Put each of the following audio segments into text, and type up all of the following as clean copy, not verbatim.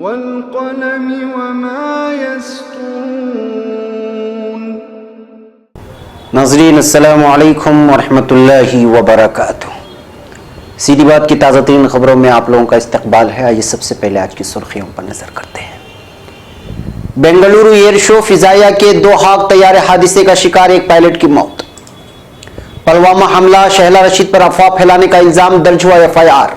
वल्क़लमि वमा यस्तून। नाज़रीन अस्सलामु अलैकुम वरहमतुल्लाहि वबरकातुहू। सीधी बात की ताज़ा तरीन खबरों में आप लोगों का इस्तकबाल है। आइए सबसे पहले आज की सुर्खियों पर नजर करते हैं। बेंगलुरु एयर शो फिजाइया के 2 खाक तैयारे हादसे का शिकार एक पायलट की मौत। पुलवामा हमला, शहला रशीद पर अफवाह फैलाने का इल्जाम, दर्ज हुआ FIR।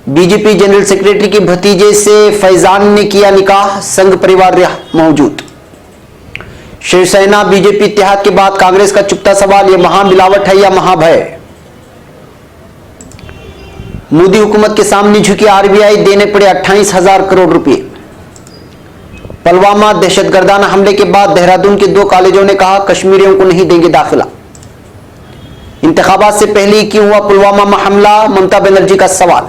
बीजेपी जनरल सेक्रेटरी की भतीजे से फैजान ने किया निकाह, संघ परिवार मौजूद। शिवसेना बीजेपी इत्तेहाद के बाद कांग्रेस का चुपता सवाल, यह महामिलावट है या महाभय। मोदी हुकूमत के सामने झुकी RBI, देने पड़े 28,000 करोड़ रुपए। पुलवामा दहशतगर्दाना हमले के बाद देहरादून के 2 कॉलेजों ने कहा कश्मीरियों को नहीं देंगे दाखिला। इंतखाबात से पहले ही क्यों हुआ पुलवामा में हमला, ममता बनर्जी का सवाल।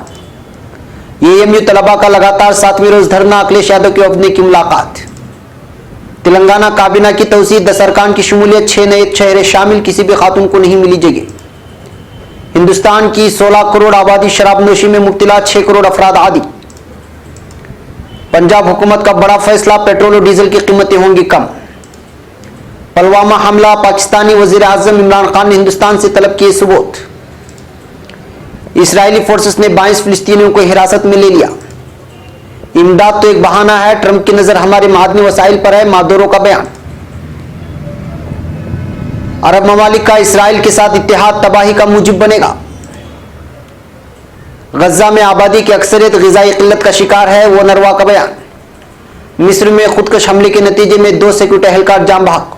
AMU तलबा का लगातार 7वें रोज धरना, अखिलेश यादव के अपने की मुलाकात। तेलंगाना काबीना की तौसीह, 10 अरकान की शमूलियत, 6 नए चेहरे शामिल, किसी भी खातून को नहीं मिली जगह। हिंदुस्तान की 16 करोड़ आबादी शराबनोशी में मुब्तला, 6 करोड़ अफराद आदि। पंजाब हुकूमत का बड़ा फैसला, पेट्रोल और डीजल की कीमतें होंगी कम। पुलवामा हमला, पाकिस्तानी वजीर आजम इमरान खान ने हिंदुस्तान से तलब किए सबूत। इस्राएली फोर्सेस ने 22 फिलिस्तीनियों को हिरासत में ले लिया। इमदाद तो एक बहाना है, ट्रंप की नजर हमारे मादनी वसाइल पर है, मादोरो का बयान। अरब ममालिक का इसराइल के साथ इत्तेहाद तबाही का मूजिब बनेगा। गजा में आबादी की अक्सरियत ग़िज़ाई किल्लत का शिकार है, वो नरवा का बयान। मिस्र में खुदकश हमले के नतीजे में 2 सिक्योरिटी एहलकार जाम बहक।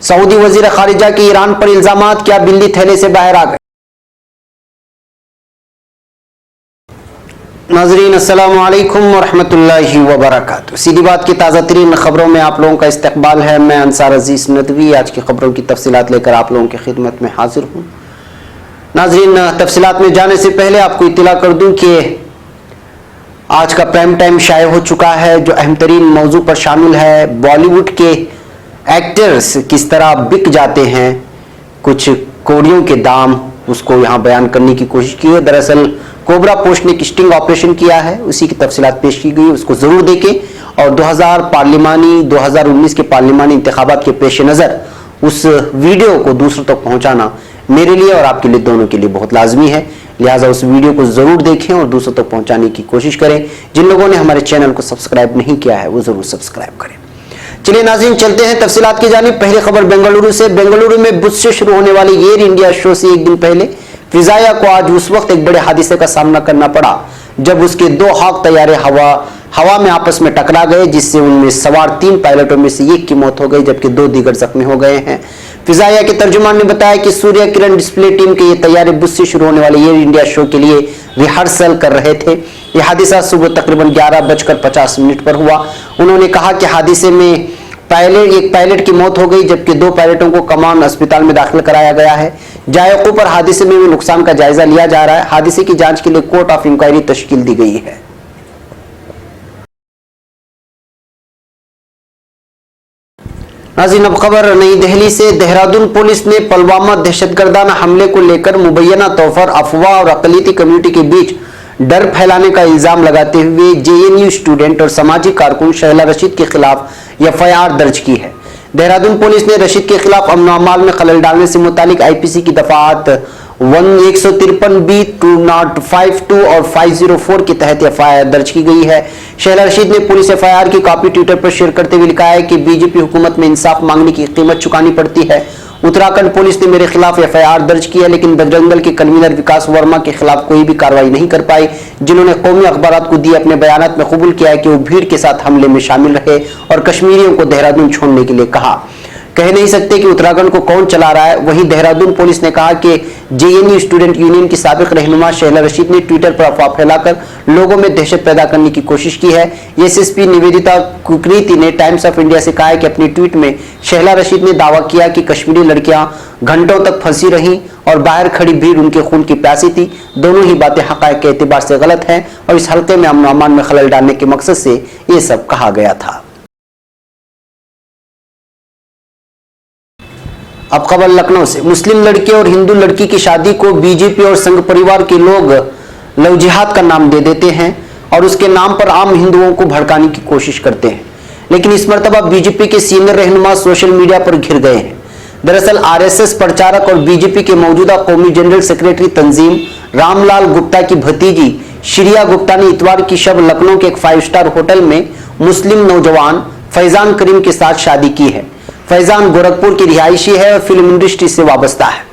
सऊदी वजीर खारिजा के ईरान पर इल्जामात, क्या बिल्ली थैले से बाहर आ गए। नाज़रीन अस्सलामु अलैकुम वरहमतुल्लाहि वबरकातुहू। सीधी बात की ताज़ा तरीन खबरों में आप लोगों का इस्तकबाल है। मैं अंसार अजीज नदवी आज की खबरों की तफसीलात लेकर आप लोगों की खिदमत में हाजिर हूँ। नाज़रीन, तफसीलात में जाने से पहले आपको इत्तला कर दूं कि आज का प्राइम टाइम शाये हो चुका है, जो अहम तरीन मौजू पर शामिल है। बॉलीवुड के एक्टर्स किस तरह बिक जाते हैं, कुछ कौड़ियों के दाम, उसको यहाँ बयान करने की कोशिश की है। दरअसल कोबरा पोस्ट ने एक स्टिंग ऑपरेशन किया है, उसी की तफसीलात पेश की गई, उसको जरूर देखें। और 2019 के पार्लिमानी इंतखाबात के पेश नज़र उस वीडियो को दूसरों तक पहुँचाना मेरे लिए और आपके लिए, दोनों के लिए बहुत लाजमी है। लिहाजा उस वीडियो को जरूर देखें और दूसरों तक पहुँचाने की कोशिश करें। जिन लोगों ने हमारे चैनल को सब्सक्राइब नहीं किया है वो जरूर सब्सक्राइब करें। चलिए नाज़रीन, चलते हैं तफसीलात की जानिब। पहली खबर बेंगलुरु से। बेंगलुरु में बुध से शुरू होने वाले एयर इंडिया शो से एक दिन पहले फिजाइया को आज उस वक्त एक बड़े हादसे का सामना करना पड़ा जब उसके 2 खाक तैयारे हवा में आपस में टकरा गए, जिससे उनमें सवार 3 पायलटों में से एक की मौत हो गई जबकि 2 दीगर जख्मी हो गए हैं। फिजाइया के तर्जुमान ने बताया कि सूर्य किरण डिस्प्ले टीम के ये तैयारे बुध से शुरू होने वाले एयर इंडिया शो के लिए रिहर्सल कर रहे थे। यह हादसा सुबह तकरीबन 11:50 पर हुआ। उन्होंने कहा कि हादसे में एक पायलट की मौत हो गई जबकि 2 पायलटों को कमान अस्पताल में दाखिल कराया गया है। जायकों पर हादसे में नुकसान का जायजा लिया जा रहा है। हादसे की जांच के लिए कोर्ट ऑफ इंक्वायरी तश्कील दी गई है। नाज़रीन, अब खबर नई दिल्ली से। देहरादून पुलिस ने पुलवामा दहशतगर्दाना हमले को लेकर मुबैना तौर पर अफवाह और अक़लियती कम्युनिटी के बीच डर फैलाने का इल्जाम लगाते हुए JNU स्टूडेंट और सामाजिक कारकुन शहला रशीद के खिलाफ FIR दर्ज की है। देहरादून पुलिस ने रशीद के खिलाफ अमन अमाल में खलल डालने से मुतालिक IPC की दफात 153B 2052 और 504 के तहत FIR दर्ज की गई है। शहला रशीद ने पुलिस FIR की कॉपी ट्विटर पर शेयर करते हुए लिखा है कि बीजेपी हुकूमत में इंसाफ मांगने की कीमत चुकानी पड़ती है। उत्तराखंड पुलिस ने मेरे खिलाफ FIR दर्ज की है, लेकिन बजरंग के कन्वीनर विकास वर्मा के खिलाफ कोई भी कार्रवाई नहीं कर पाई, जिन्होंने कौमी अखबारात को दिए अपने बयानात में कबूल किया है कि वो भीड़ के साथ हमले में शामिल रहे और कश्मीरियों को देहरादून छोड़ने के लिए कहा। कह नहीं सकते कि उत्तराखंड को कौन चला रहा है। वहीं देहरादून पुलिस ने कहा कि JNU स्टूडेंट यूनियन की साबिक रहनुमा शहला रशीद ने ट्विटर पर अफवाह फैलाकर लोगों में दहशत पैदा करने की कोशिश की है। SSP निवेदिता कुकरीति ने टाइम्स ऑफ इंडिया से कहा है कि अपनी ट्वीट में शहला रशीद ने दावा किया कि कश्मीरी लड़कियां घंटों तक फंसी रहीं और बाहर खड़ी भीड़ उनके खून की प्यासी थी। दोनों ही बातें हक़ाइक़ के एतबार से गलत हैं और इस हल्के में अमन अमान में खलल डालने के मकसद से ये सब कहा गया था। अब खबर लखनऊ से। मुस्लिम लड़के और हिंदू लड़की की शादी को बीजेपी और संघ परिवार के लोग लव जिहाद का नाम दे देते हैं और उसके नाम पर आम हिंदुओं को भड़काने की कोशिश करते हैं। लेकिन इस मर्तबा बीजेपी के सीनियर रहनुमा सोशल मीडिया पर घिर गए हैं। दरअसल आरएसएस प्रचारक और बीजेपी के मौजूदा कौमी जनरल सेक्रेटरी तंजीम रामलाल गुप्ता की भतीजी श्रिया गुप्ता ने इतवार की शब लखनऊ के एक 5 स्टार होटल में मुस्लिम नौजवान फैजान करीम के साथ शादी की है। फैजान गोरखपुर की रिहायशी है और फिल्म इंडस्ट्री से वाबस्ता है।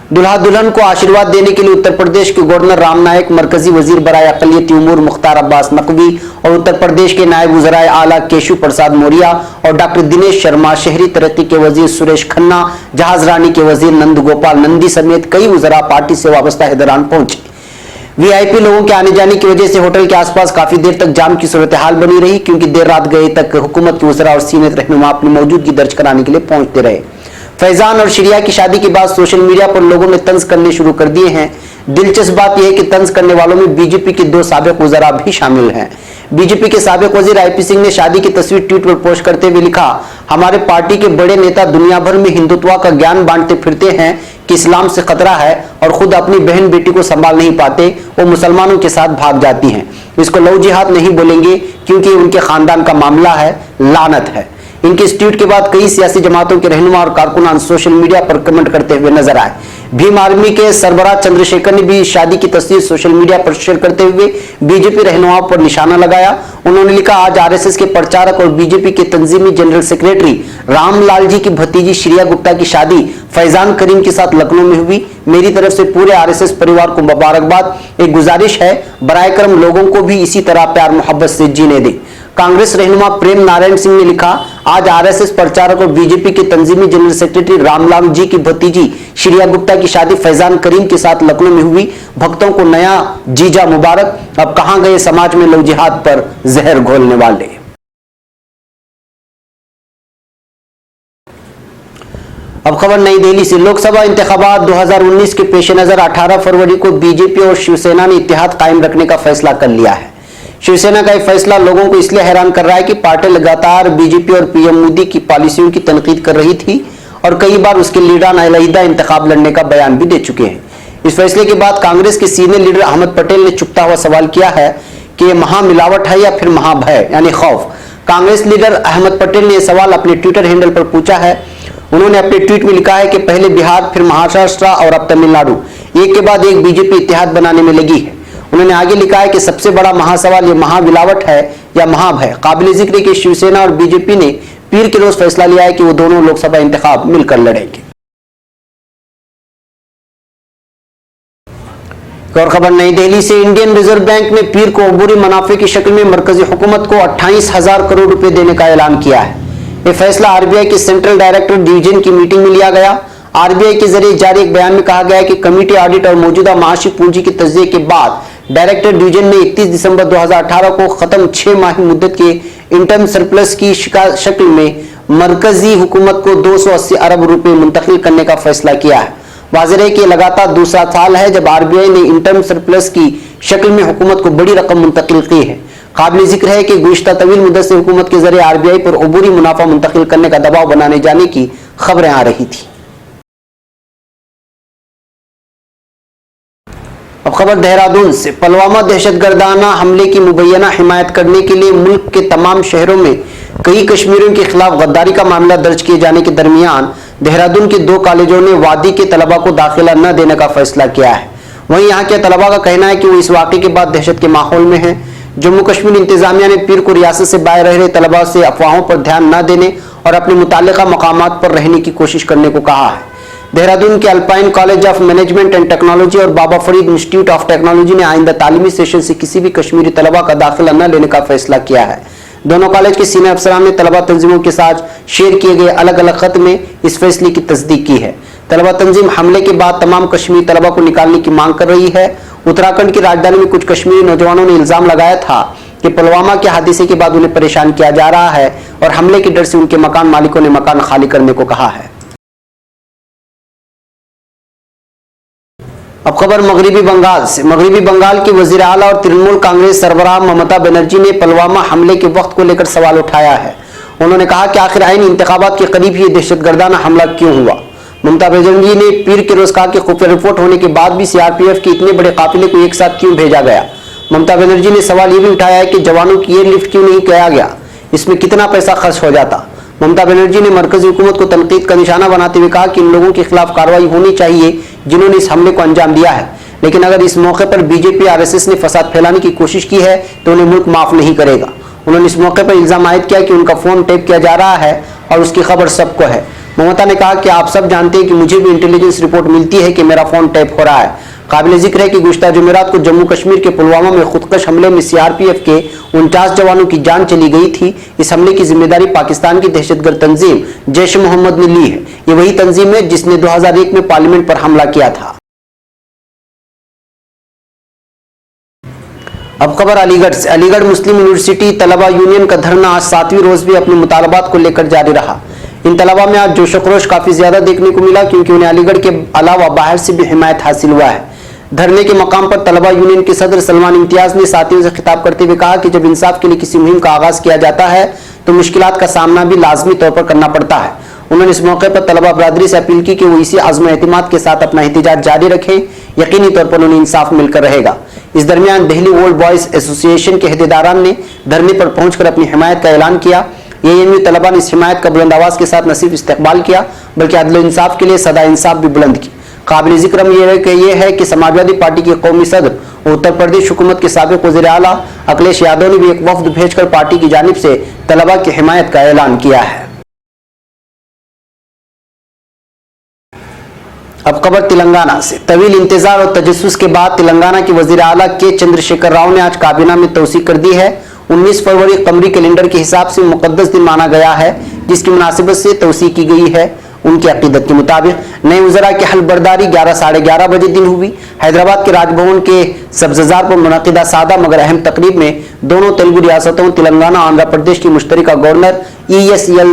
दुल्हा दुल्हन को आशीर्वाद देने के लिए उत्तर प्रदेश के गवर्नर राम नायक, मरकजी वजीर बराए अक़लियती उमूर मुख्तार अब्बास नकवी और उत्तर प्रदेश के नायब वज़राए आला केशव प्रसाद मौर्य और डॉक्टर दिनेश शर्मा, शहरी तरक्की के वजीर सुरेश खन्ना, जहाजरानी के वजीर नंद गोपाल नंदी समेत कई वज़रा पार्टी से वाबस्ता हैदराबाद पहुंचे। वीआईपी लोगों के आने जाने की वजह से होटल के आसपास काफी देर तक जाम की सूरत हाल बनी रही, क्योंकि देर रात गए तक हुकूमत के वज़रा और सीनियर रहनुमा अपनी मौजूदगी दर्ज कराने के लिए पहुंचते रहे। फैजान और श्रिया की शादी के बाद सोशल मीडिया पर लोगों ने तंज करने शुरू कर दिए हैं। दिलचस्प बात यह है कि तंज करने वालों में बीजेपी के 2 साबिक वज़रा भी शामिल हैं। बीजेपी के साबिक वजीर आईपी सिंह ने शादी की तस्वीर ट्वीट पर पोस्ट करते हुए लिखा, हमारे पार्टी के बड़े नेता दुनिया भर में हिंदुत्व का ज्ञान बांटते फिरते हैं कि इस्लाम से खतरा है और खुद अपनी बहन बेटी को संभाल नहीं पाते, वो मुसलमानों के साथ भाग जाती हैं। इसको लव जिहाद नहीं बोलेंगे क्योंकि उनके खानदान का मामला है, लानत है। इनके इस ट्वीट के बाद कई सियासी जमातों के रहनुमा और कारकुनान सोशल मीडिया पर कमेंट करते हुए नजर आए। भीम आर्मी के सरबराह चंद्रशेखर ने भी शादी की तस्वीर सोशल मीडिया पर शेयर करते हुए बीजेपी रहनुमाओं पर निशाना लगाया। उन्होंने लिखा, आज आरएसएस के प्रचारक और बीजेपी के तंजीमी जनरल सेक्रेटरी रामलाल जी की भतीजी श्रिया गुप्ता की शादी फैजान करीम के साथ लखनऊ में हुई। मेरी तरफ से पूरे आरएसएस परिवार को मुबारकबाद। एक गुजारिश है, बराए करम लोगों को भी इसी तरह प्यार मोहब्बत से जीने दें। कांग्रेस रहनुमा प्रेम नारायण सिंह ने लिखा, आज आरएसएस प्रचारक और बीजेपी के तंजीमी जनरल सेक्रेटरी रामलाल जी की भतीजी श्रिया गुप्ता की शादी फैजान करीम के साथ लखनऊ में हुई। भक्तों को नया जीजा मुबारक। अब कहां गए समाज में लव जिहाद पर जहर घोलने वाले। अब खबर नई दिल्ली से। लोकसभा इंतखाबात 2019 के पेश नजर 18 फरवरी को बीजेपी और शिवसेना ने इत्तेहाद कायम रखने का फैसला कर लिया है। शिवसेना का यह फैसला लोगों को इसलिए हैरान कर रहा है कि पार्टी लगातार बीजेपी और पीएम मोदी की पॉलिसियों की तनकीद कर रही थी और कई बार उसके लीडर अलहदा इंतखाब लड़ने का बयान भी दे चुके हैं। इस फैसले के बाद कांग्रेस के सीनियर लीडर अहमद पटेल ने चुपता हुआ सवाल किया है कि यह महामिलावट है या फिर महाभय यानी खौफ। कांग्रेस लीडर अहमद पटेल ने यह सवाल अपने ट्विटर हैंडल पर पूछा है। उन्होंने अपने ट्वीट में लिखा है कि पहले बिहार, फिर महाराष्ट्र और अब तमिलनाडु एक के बाद एक बीजेपी इत्तेहाद बनाने में लगी है। उन्होंने आगे लिखा है कि सबसे बड़ा महासवाल ये महामिलावट है या महाभय। काबिल जिक्र कि शिवसेना और बीजेपी ने पीर के रोज फैसला लिया है कि वो दोनों लोकसभा इंतखाब मिलकर लड़ेंगे। और खबर नई दिल्ली से। इंडियन रिजर्व बैंक ने पीर को अबूरी मुनाफे की शक्ल में मरकजी हुकूमत को 28,000 करोड़ रुपए देने का ऐलान किया है। यह फैसला आरबीआई के सेंट्रल डायरेक्टर डिवीजन की मीटिंग में लिया गया। आरबीआई के जरिए जारी एक बयान में कहा गया है कि कमेटी ऑडिट और मौजूदा माशी पूंजी के तज्जिए के बाद डायरेक्टर डिवीजन ने 31 दिसंबर 2018 को खत्म 6 माही मुद्दत के इंटर्म सरप्लस की शक्ल में मरकजी हुकूमत को 280 अरब रुपए मुंतकिल करने का फैसला किया है। वाज़ेह है कि लगातार दूसरा साल है जब आरबीआई ने इंटर्म सरप्लस की शक्ल में हुकूमत को बड़ी रकम मुंतकिल की है। काबिल जिक्र है कि गुज़िश्ता तवील मुद्दत से हुकूमत के जरिए आरबीआई पर अबूरी मुनाफा मुंतकिल करने का दबाव बनाने जाने की खबरें आ रही थी। अब खबर देहरादून से। पुलवामा दहशतगर्दाना हमले की मुबैना हिमायत करने के लिए मुल्क के तमाम शहरों में कई कश्मीरियों के खिलाफ गद्दारी का मामला दर्ज किए जाने के दरमियान देहरादून के 2 कॉलेजों ने वादी के तलबा को दाखिला न देने का फैसला किया है। वहीं यहाँ के तलबा का कहना है कि वो इस वाक़े के बाद दहशत के माहौल में हैं। जम्मू कश्मीर इंतजामिया ने पीर को रियासत से बाहर रह रहे तलबा से अफवाहों पर ध्यान न देने और अपने मुतालिका मकामात पर रहने की कोशिश करने को कहा है। देहरादून के alpine college of management and technology और बाबा फरीद इंस्टीट्यूट ऑफ टेक्नोलॉजी ने आइंदा तालीमी सेशन से किसी भी कश्मीरी तलबा का दाखिला न लेने का फैसला किया है। दोनों कॉलेज के सीनियर अफसरान ने तलबा तंजीमों के साथ शेयर किए गए अलग अलग खत में इस फैसले की तस्दीक की है। तलबा तंजीम हमले के बाद तमाम कश्मीरी तलबा को निकालने की मांग कर रही है। उत्तराखंड की राजधानी में कुछ कश्मीरी नौजवानों ने इल्जाम लगाया था कि पुलवामा के हादसे के बाद उन्हें परेशान किया जा रहा है और हमले के डर से उनके मकान मालिकों ने मकान खाली करने को कहा है। अब खबर मगरिबी बंगाल से। मगरिबी बंगाल की वजीर आला और तृणमूल कांग्रेस सरबराह ममता बनर्जी ने पुलवामा हमले के वक्त को लेकर सवाल उठाया है। उन्होंने कहा कि आखिर आईनी इंतखाबात के करीब ये दहशतगर्दाना हमला क्यों हुआ। ममता बनर्जी ने पीर के रोज कहा कि खुफिया रिपोर्ट होने के बाद भी सीआरपीएफ के इतने बड़े काफिले को एक साथ क्यों भेजा गया। ममता बनर्जी ने सवाल ये भी उठाया है कि जवानों की एयरलिफ्ट क्यों नहीं किया गया, इसमें कितना पैसा खर्च हो जाता। ममता बनर्जी ने मरकजी हुकूमत को तनकीद का निशाना बनाते हुए कहा कि इन लोगों के खिलाफ कार्रवाई होनी चाहिए जिन्होंने इस हमले को अंजाम दिया है, लेकिन अगर इस मौके पर बीजेपी आरएसएस ने फसाद फैलाने की कोशिश की है तो उन्हें मुल्क माफ नहीं करेगा। उन्होंने इस मौके पर इल्जाम आयद किया कि उनका फोन टैप किया जा रहा है और उसकी खबर सबको है। ममता ने कहा कि आप सब जानते हैं कि मुझे भी इंटेलिजेंस रिपोर्ट मिलती है कि मेरा फोन टैप हो रहा है। काबिल जिक्र है कि गुज़श्ता जुमेरात को जम्मू कश्मीर के पुलवामा में खुदकश हमले में सीआरपीएफ के 49 जवानों की जान चली गई थी। इस हमले की जिम्मेदारी पाकिस्तान की दहशतगर्द तंजीम जैश मोहम्मद ने ली है। ये वही तंजीम है जिसने 2001 में पार्लियामेंट पर हमला किया था। अब खबर अलीगढ़ से। अलीगढ़ मुस्लिम यूनिवर्सिटी तलबा यूनियन का धरना आज 7वीं रोज भी अपने मुतालबात को लेकर जारी रहा। इन तलबा में आज जोश खरोश काफी ज्यादा देखने को मिला क्योंकि उन्हें अलीगढ़ के अलावा बाहर से भी हिमायत हासिल हुआ है। धरने के मकाम पर तलबा यूनियन के सदर सलमान इम्तियाज ने साथियों से खिताब करते हुए कहा कि जब इंसाफ के लिए किसी मुहिम का आगाज किया जाता है तो मुश्किलात का सामना भी लाजमी तौर पर करना पड़ता है। उन्होंने इस मौके पर तलबा बरादरी से अपील की कि वो इसी अज़्म एतिमाद के साथ अपना एहतजाज जारी रखें, यकीनी तौर पर उन्हें इंसाफ मिलकर रहेगा। इस दरमियान दिल्ली ओल्ड बॉयज एसोसिएशन के अहदेदारान ने धरने पर पहुंचकर अपनी हिमायत का ऐलान किया। एएनयू तलबा ने इस हिमायत का बुलंद आवाज के साथ न सिर्फ इस्तकबाल किया बल्कि अदल इंसाफ के लिए सदा इंसाफ भी बुलंद की। काबिल जिक्र यह है कि समाजवादी पार्टी के कौमी सदर उत्तर प्रदेश हुकूमत के साबिक वज़ीर आला अखिलेश यादव ने भी एक वफ्द भेजकर पार्टी की जानिब से तलबा की हिमायत का ऐलान किया है। अब खबर तेलंगाना से। तवील इंतजार और तजस्सुस के बाद तेलंगाना के वज़ीर आला के चंद्रशेखर राव ने आज काबीना में तौसीक कर दी है। 19 फरवरी कमरी कैलेंडर के हिसाब से मुकद्दस दिन माना गया है जिसकी मुनासिबत से तौसीक की गई है। उनकी अकीदत के मुताबिक नए वज़रा की हलबर्दारी 11 साढ़े 11 बजे दिन हुई। हैदराबाद के राजभवन के सब्ज़जार पर मुनक़िदा सादा मगर अहम तकरीब में दोनों तेलुगु रियासतों तेलंगाना आंध्र प्रदेश की मुश्तरका गवर्नर ESL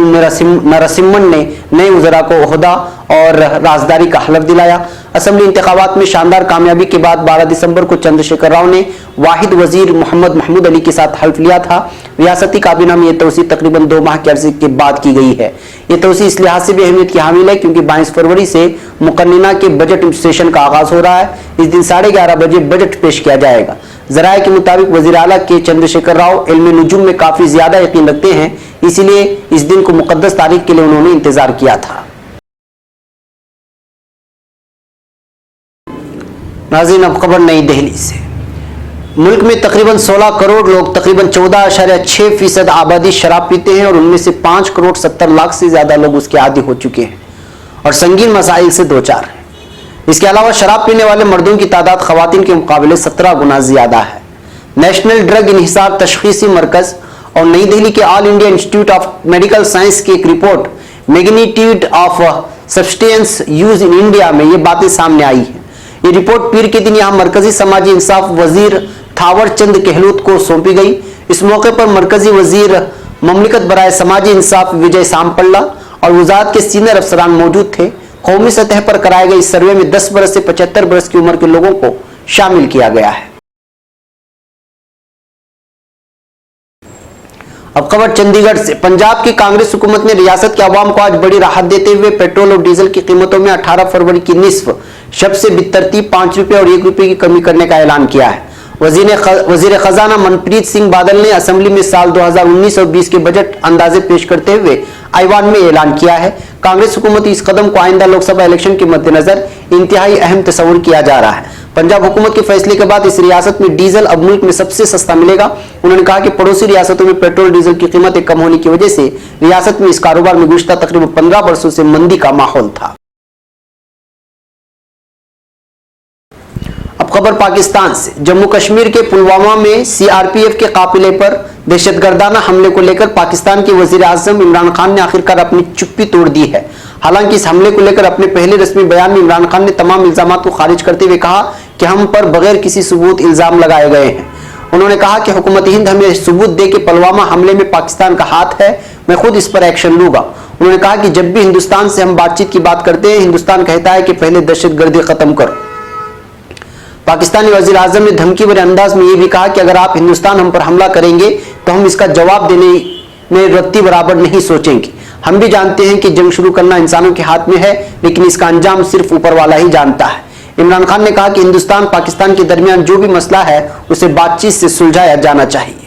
नरसिम्हन ने नए वज़रा को ओहदा और राजदारी का हलफ दिलाया। असेंबली इंतखाबात में शानदार कामयाबी के बाद 12 दिसंबर को चंद्रशेखर राव ने वाहिद वजीर मोहम्मद महमूद अली के साथ हल्फ लिया था। रियासती काबीना में यह तौसीक तकरीबन 2 माह के अरसे के बाद की गई है। ये तौसीक इस लिहाज से भी अहमियत की हामिल है क्योंकि 22 फरवरी से मुकन्निना के बजट सेशन का आगाज हो रहा है। इस दिन 11:30 बजे बजट पेश किया जाएगा। जराये के मुताबिक वज़ीर आला के चंद्रशेखर राव इल्म नुजूम में काफी ज्यादा यकीन रखते हैं, इसीलिए इस दिन को मुकद्दस तारीख के लिए उन्होंने इंतजार किया था। नाज़रीन, अब खबर नई दिल्ली से। मुल्क में तकरीबन 16 करोड़ लोग, तकरीबन 14.6% आबादी शराब पीते हैं और उनमें से 5 करोड़ 70 लाख से ज्यादा लोग उसके आदी हो चुके हैं और संगीन मसाइल से दो चार हैं। इसके अलावा शराब पीने वाले मर्दों की तादाद खवातीन के मुकाबले 17 गुना ज्यादा है। नेशनल ड्रग इन्हिसार तशखीसी मरकज और नई दिल्ली के all India institute of medical science की एक report magnitude of substance use in India में ये बातें सामने आई है। ये रिपोर्ट पीर के दिन यहाँ मरकजी समाजी इंसाफ वजीर थावर चंद गहलोत को सौंपी गई। इस मौके पर मरकजी वजीर ममलिकत बराए समाजी इंसाफ विजय सांपल्ला और वजारत के सीनियर अफसरान मौजूद थे। कौमी सतह पर कराए गए इस सर्वे में 10 बरस से 75 बरस की उम्र के लोगों को शामिल किया गया है। अब खबर चंडीगढ़ से। पंजाब की कांग्रेस हुकूमत ने रियासत के अवाम को आज बड़ी राहत देते हुए पेट्रोल और डीजल की कीमतों में 18 फरवरी की निस्फ शब से बितरतीब 5 रुपये और 1 रुपये की कमी करने का ऐलान किया है। वजीर खजाना मनप्रीत सिंह बादल ने असेंबली में साल 2019 और 20 के बजट अंदाजे पेश करते हुए ऐवान में ऐलान किया है। कांग्रेस हुकूमत इस कदम को आइंदा लोकसभा इलेक्शन के मद्देनजर इंतहाई अहम तस्वुर किया जा रहा है। पंजाब हुकूमत के फैसले के बाद इस रियासत में डीजल अब मुल्क में सबसे सस्ता मिलेगा। उन्होंने कहा कि पड़ोसी रियासतों में पेट्रोल डीजल की कीमतें कम होने की वजह से रियासत में इस कारोबार में गुज़श्ता तकरीबन 15 वर्षों से मंदी का माहौल था। अब खबर पाकिस्तान से। जम्मू कश्मीर के पुलवामा में सीआरपीएफ के काफिले पर दहशतगर्दाना हमले को लेकर पाकिस्तान के वजीर आजम इमरान खान ने आखिरकार अपनी चुप्पी तोड़ दी है। हालांकि इस हमले को लेकर अपने पहले रस्मी बयान में इमरान खान ने तमाम इल्जाम को खारिज करते हुए कहा कि हम पर बगैर किसी सबूत इल्जाम लगाए गए हैं। उन्होंने कहा कि हुकूमत हिंद हमें सबूत दे कि पुलवामा हमले में पाकिस्तान का हाथ है, मैं खुद इस पर एक्शन लूंगा। उन्होंने कहा कि जब भी हिंदुस्तान से हम बातचीत की बात करते हैं, हिंदुस्तान कहता है कि पहले दहशतगर्दी खत्म करो। पाकिस्तानी वजीर आजम ने धमकी भरे अंदाज में यह भी कहा कि अगर आप हिंदुस्तान हम पर हमला करेंगे तो हम इसका जवाब देने में रत्ती बराबर नहीं सोचेंगे। हम भी जानते हैं कि जंग शुरू करना इंसानों के हाथ में है, लेकिन इसका अंजाम सिर्फ ऊपर वाला ही जानता है। इमरान खान ने कहा कि हिंदुस्तान पाकिस्तान के दरमियान जो भी मसला है उसे बातचीत से सुलझाया जाना चाहिए।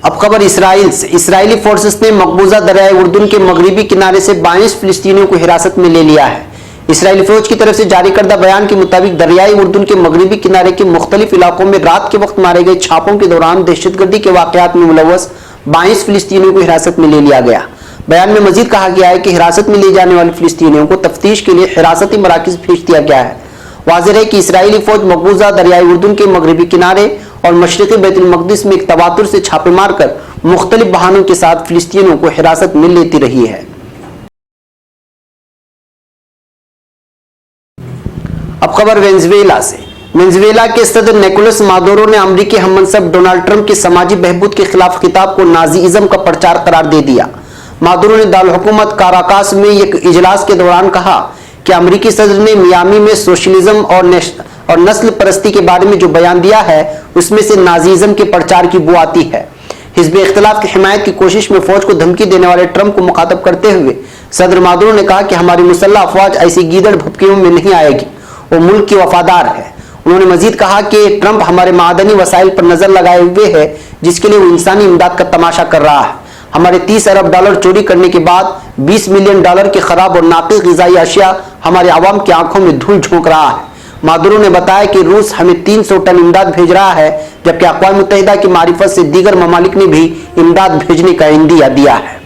अब खबर इसराइल से। इसराइली फोर्सेस ने मकबूजा दरियाए उर्दुन के मगरबी किनारे से 22 फिलिस्तीनियों को हिरासत में ले लिया है। इसराइली फौज की तरफ से जारी करदा बयान के मुताबिक दरियाई उर्दुन के मगरबी किनारे के मुख्तलिफ इलाकों में रात के वक्त मारे गए छापों के दौरान दहशतगर्दी के वाकयात में मुलव्वस 22 फिलिस्तीनियों को हिरासत में ले लिया गया। बयान में मजीद कहा गया है कि हिरासत में ले जाने वाले फिलिस्तीनियों को तफ्तीश के लिए हिरासती मराकिज भेज दिया गया है। वाज़ेह है कि इसराइली फौज मकबूजा दरियाई उर्दुन के मगरबी किनारे और मशरिकी बैतुल मक़दिस में एक तवातुर से छापे मारकर मुख्तलिफ बहानों के साथ फिलिस्तीनियों को हिरासत में लेती रही है। अब खबर वेनेजुएला से। वेनेजुएला के सदर निकोलस मादुरो ने अमेरिकी हममनसब डोनाल्ड ट्रंप की समाजी बहबूद के खिलाफ खिताब को नाजीइज्म का प्रचार करार दे दिया। मादुरो ने दारुल हुकूमत काराकास में एक इजलास के दौरान कहा कि अमेरिकी सदर ने मियामी में सोशलिज्म और नस्ल परस्ती के बारे में जो बयान दिया है उसमें से नाजीइज्म के प्रचार की बू आती है। हिज़्ब इख्तिलाफ की हिमायत की कोशिश में फौज को धमकी देने वाले ट्रंप को मुखातब करते हुए सदर मादुरो ने कहा कि हमारी मुसल्लह अफवाज ऐसी गीदड़ भपकियों में नहीं आएगी, वो मुल्क की वफादार है। उन्होंने मजीद कहा कि ट्रंप हमारे मादनी वसाइल पर नजर लगाए हुए है जिसके लिए वो इंसानी इमदाद का तमाशा कर रहा है। हमारे 30 अरब डॉलर चोरी करने के बाद 20 मिलियन डॉलर के खराब और नाक़िस ग़िज़ाई अशिया हमारे आवाम की आंखों में धूल झोंक रहा है। मादुरो ने बताया कि रूस हमें 300 टन इमदाद भेज रहा है, जबकि अक़वाम मुत्तहिदा की मारिफत से दीगर ममालिक ने भी इमदाद भेजने का इंदिया दिया है।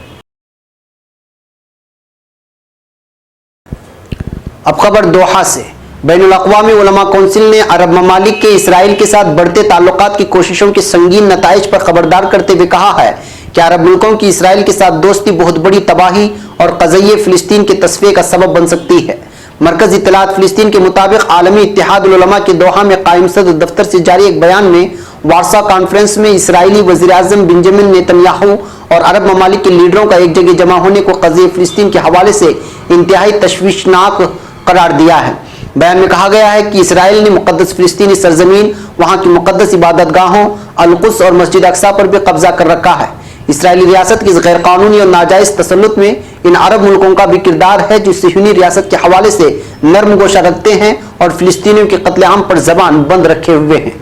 अब खबर दोहा से। बैनुल अक़वामी उलमा कौंसिल ने अरब ममालिक के इसराइल के साथ बढ़ते ताल्लुकात की कोशिशों के संगीन नताइज पर खबरदार करते हुए कहा है कि अरब मुल्कों की इसराइल के साथ दोस्ती बहुत बड़ी तबाही और क़ज़िये फ़िलिस्तीन के तस्फ़िये का सबब बन सकती है। मरकज़ी इत्तलात फ़िलिस्तीन के मुताबिक आलमी इत्तेहादुल उलमा के दोहा में कायम सदर दफ्तर से जारी एक बयान में वारसा कॉन्फ्रेंस में इसराइली वज़ीर आज़म बेंजामिन नेतन्याहू और अरब ममालिक के लीडरों का एक जगह जमा होने को क़ज़िये फ़िलिस्तीन के हवाले से इंतहाई तशवीशनाक करार दिया है। बयान में कहा गया है कि इसराइल ने मुक़द्दस फ़िलिस्तीनी सरजमीन, वहाँ की मुक़द्दस इबादत गाहों अल-कुद्स और मस्जिद अक्सा पर भी कब्जा कर रखा है। इसराइली रियासत की गैर कानूनी और नाजायज़ तसल्लुत में इन अरब मुल्कों का भी किरदार है जो सिहूनी रियासत के हवाले से नर्म गोशा रखते हैं और फ़िलिस्तीनियों के कत्लेआम पर ज़बान बंद रखे हुए हैं।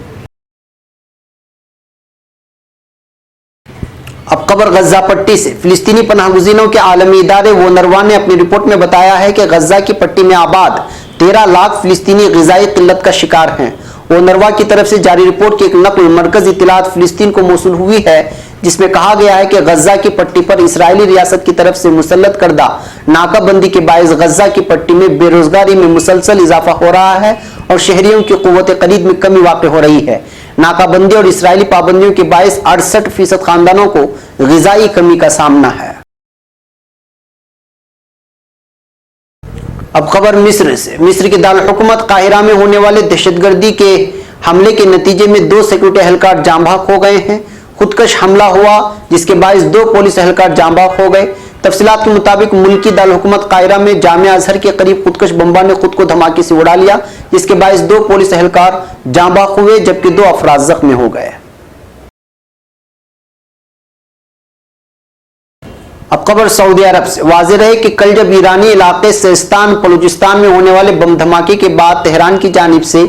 अब खबर गज़ा पट्टी से। फ़िलिस्तीनी पनाहगुज़ीनों के आलमी इदारे वोनरवा ने अपनी रिपोर्ट में बताया है कि गज़ा की पट्टी में आबाद 13 लाख फ़िलिस्तीनी ग़िज़ाई किल्लत का शिकार हैं। वोनरवा की तरफ से जारी रिपोर्ट की एक नकल मरकज़ी इत्तलात फ़िलिस्तीन को मौसूल हुई है, जिसमें कहा गया है कि गज़ा की पट्टी पर इसराइली रियासत की तरफ से मुसल्लत करदा नाकाबंदी के बायस गज़ा की पट्टी में बेरोजगारी में मुसलसल इजाफा हो रहा है और शहरियों की क़ुव्वत ख़रीद में कमी वाक़ हो रही है। नाकाबंदी और इसराइली पाबंदियों के बायस 68% खानदानों को ग़िज़ाई कमी का सामना है। अब खबर मिस्र से। मिस्र के दारुल हुकूमत काहिरा में होने वाले दहशतगर्दी के हमले के नतीजे में 2 सिक्योरिटी एहलकार जाँ बहक हो गए हैं। खुदकश हमला हुआ जिसके बायस 2 पुलिस एहलकार जाँ बहक हो गए। तफसीलात के मुताबिक मुल्की दारुल हुकूमत काहिरा में जामिया अज़हर के करीब खुदकश बम्बा ने खुद को धमाके से उड़ा लिया, जिसके बायस 2 पुलिस एहलकार जाँ बहक हुए जबकि 2 अफराद जख्मी हो गए। अब खबर सऊदी अरब से। वाज़ेह है कि कल जब ईरानी इलाके सिस्तान बलूचिस्तान में होने वाले बम धमाके के बाद तेहरान की जानिब से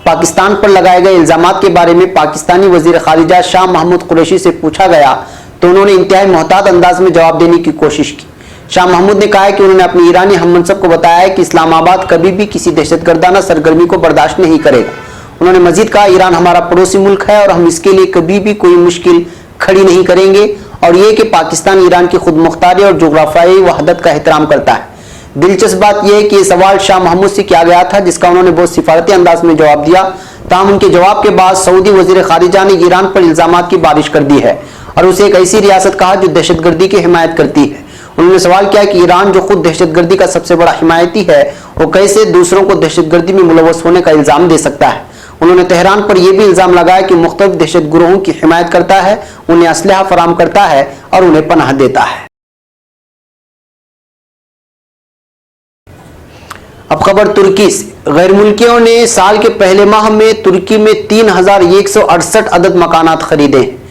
पाकिस्तान पर लगाए गए इल्जामात के बारे में पाकिस्तानी वज़ीर ख़ारिजा शाह महमूद कुरैशी से पूछा गया तो उन्होंने इंतहाई मोहतात अंदाज में जवाब देने की कोशिश की। शाह महमूद ने कहा है कि उन्होंने अपने ईरानी हममनसब को बताया है कि इस्लामाबाद कभी भी किसी दहशतगर्दाना सरगर्मी को बर्दाश्त नहीं करेगा। उन्होंने मजीद कहा, ईरान हमारा पड़ोसी मुल्क है और हम इसके लिए कभी भी कोई मुश्किल खड़ी नहीं करेंगे और ये कि पाकिस्तान ईरान की खुद मुख्तारी और जोग्राफियाई वहदत का एहतराम करता है। दिलचस्प बात यह है कि यह सवाल शाह महमूद से किया गया था, जिसका उन्होंने बहुत सिफारती अंदाज में जवाब दिया। ताहम उनके जवाब के बाद सऊदी वज़ीर ख़ारिजा ने ईरान पर इल्ज़ामात की बारिश कर दी है और उसे एक ऐसी रियासत कहा जो दहशतगर्दी की हिमायत करती है। उन्होंने सवाल किया कि ईरान जो खुद दहशतगर्दी का सबसे बड़ा हिमायती है, वो कैसे दूसरों को दहशतगर्दी में मुलव्वस होने का इल्ज़ाम दे सकता है। उन्होंने तेहरान पर यह भी इल्ज़ाम लगाया कि मुख्तलिफ दहशत गिरोहों की हिमायत करता है, उन्हें असलहा फराम करता है और उन्हें पनाह देता है। अब खबर तुर्की से। गैर मुल्कियों ने साल के पहले माह में तुर्की में 3168 अदद मकानात खरीदे हैं।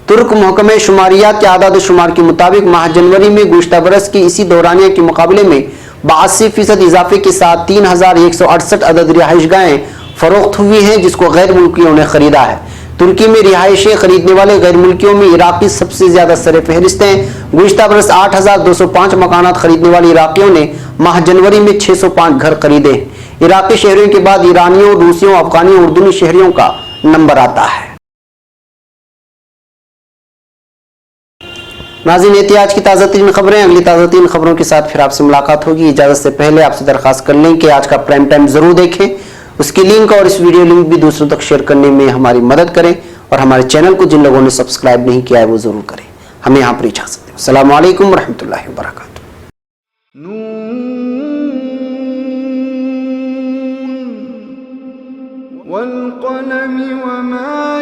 तुर्क महकमे शुमारियात के आदाद शुमार के मुताबिक माह जनवरी में गुज़िश्ता बरस की इसी दौरानिया के मुकाबले में 82% इजाफे के साथ 3168 अदद रिहाइशगाहें फरोख्त हुई हैं, जिसको गैर मुल्कियों ने खरीदा है। तुर्की में रिहाइशें खरीदने वाले गैर मुल्कियों में इराकी सबसे ज्यादा सर फहरिस्त हैं। गुज़िश्ता बरस 8205 मकानात खरीदने वाले इराकियों ने माह जनवरी में 605 घर खरीदे हैं। इराकी शहरियों के बाद ईरानियों, रूसियों, अफगानियों, उर्दूनी शहरियों का नंबर आता है। नाज़रीन, ये थी आज की ताज़ा तरीन खबरें। अगली ताज़ा तरीन खबरों के साथ फिर आपसे मुलाकात होगी। इजाज़त से पहले आपसे दरख्वास्त कर लें कि आज का प्राइम टाइम ज़रूर देखें। उसकी लिंक और इस वीडियो लिंक भी दूसरों तक शेयर करने में हमारी मदद करें और हमारे चैनल को जिन लोगों ने सब्सक्राइब नहीं किया है वो ज़रूर करें। हमें यहाँ पर इजाज़त दें। अस्सलामु अलैकुम रहमतुल्लाहि व बरकातुहू। वल क़लम वमा